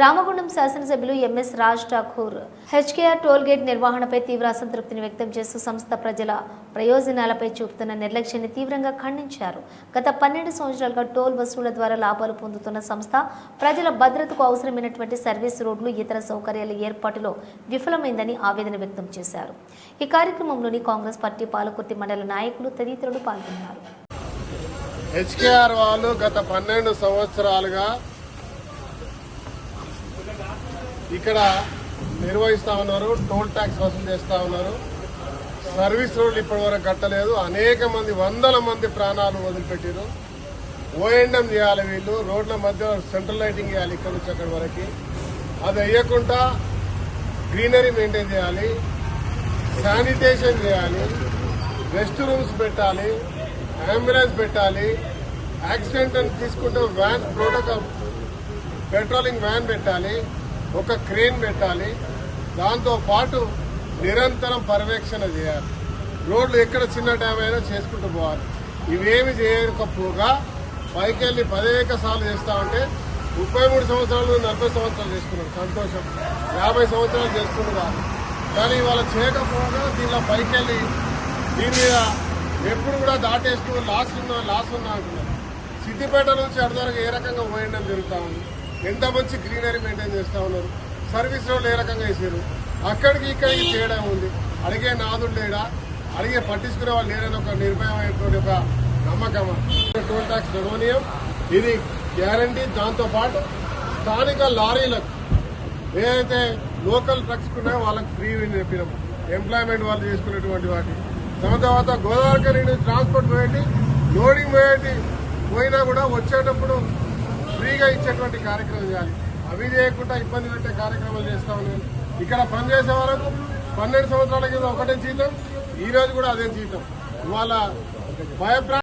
రామగుండం శాసనసభ్యులు MS Raj Thakur HKR toll gate నిర్వహణపై తీవ్ర అసంతృప్తిని వ్యక్తం చేస్తూ సంస్థ ప్రజల ప్రయోజనాలపై చూపుతున్న నిర్లక్ష్యాన్ని తీవ్రంగా ఖండించారు. గత 12 సంవత్సరాలుగా టోల్ వసూళ్ల ద్వారా లాభాలు పొందుతున్న సంస్థ ప్రజల భద్రతకు అవసరమైనటువంటి సర్వీస్ రోడ్లు ఇతర సౌకర్యాల ఏర్పాటులో విఫలమైందని ఆవేదన వ్యక్తం చేశారు. ఈ కార్యక్రమంలోని కాంగ్రెస్ పార్టీ పాలకుర్తి మండల నాయకులు తదితరులు పాల్గొన్నారు. హెచ్కేఆర్ వాళ్ళు గత 12 సంవత్సరాలుగా ఇక్కడ నిర్వహిస్తా ఉన్నారు. టోల్ ట్యాక్స్ వసూలు చేస్తా ఉన్నారు. సర్వీస్ రోడ్లు ఇప్పటి వరకు కట్టలేదు. అనేక మంది, వందల మంది ప్రాణాలు వదిలిపెట్టారు. ఓఎండం చేయాలి వీళ్ళు. రోడ్ల మధ్య సెంట్రల్ లైటింగ్ చేయాలి ఇక్కడ నుంచి అక్కడి వరకు. అది వేయకుండా గ్రీనరీ మెయింటైన్ చేయాలి, శానిటేషన్ చేయాలి, రెస్ట్ రూమ్స్ పెట్టాలి, అంబులెన్స్ పెట్టాలి, యాక్సిడెంట్ అని తీసుకుంటే వ్యాన్ ప్రోటోకాల్ పెట్రోలింగ్ వ్యాన్ పెట్టాలి, ఒక క్రేన్ పెట్టాలి. దాంతో పాటు నిరంతరం పర్యవేక్షణ చేయాలి. రోడ్లు ఎక్కడ చిన్న డ్యామ్ అయినా చేసుకుంటూ పోవాలి. ఇవేమి చేయకపోగా పైకెళ్ళి 10 సార్లు చేస్తా ఉంటే 33 సంవత్సరాలు 40 సంవత్సరాలు చేసుకున్నారు. సంతోషం. 50 సంవత్సరాలు చేసుకున్నారు. కానీ ఇవాళ చేయకపోగా దీనిలో పైకెళ్ళి దీని మీద ఎప్పుడు కూడా దాటేస్తూ లాస్ ఉన్నా అంటున్నారు. సిద్దిపేట నుంచి అర్ధవరకు ఏ రకంగా పోయడం జరుగుతూ ఉంది. ఎంత మంచి గ్రీనరీ మెయింటైన్ చేస్తూ ఉన్నారు. సర్వీస్ రోడ్లు ఏ రకంగా వేసారు. అక్కడికి ఇక్కడికి తేడా ఉంది. అడిగే నాదుడు లేడా, అడిగే పట్టించుకునే వాళ్ళు లేరని ఒక నిర్భయమైనటువంటి ఒక నమ్మకం. టోల్ ట్యాక్స్ నడవనీయం, ఇది గ్యారంటీ. దాంతోపాటు స్థానిక లారీలకు ఏదైతే లోకల్ ట్రక్స్ ఉన్నాయో వాళ్ళకి ఫ్రీ చెప్పినాం. ఎంప్లాయ్మెంట్ వాళ్ళు చేసుకునేటువంటి వాటి తర్వాత గోదావరి నుంచి ట్రాన్స్పోర్ట్ పోయేటి, లోడింగ్ పోయినా కూడా వచ్చేటప్పుడు ఫ్రీగా ఇచ్చేటువంటి కార్యక్రమం చేయాలి. అవి చేయకుండా ఇబ్బంది పెట్టే కార్యక్రమాలు చేస్తా ఉన్నాను. ఇక్కడ పనిచేసే వరకు 12 సంవత్సరాల కింద ఒకటే జీతం, ఈ రోజు కూడా అదే జీతం. ఇవాళ భయప్రా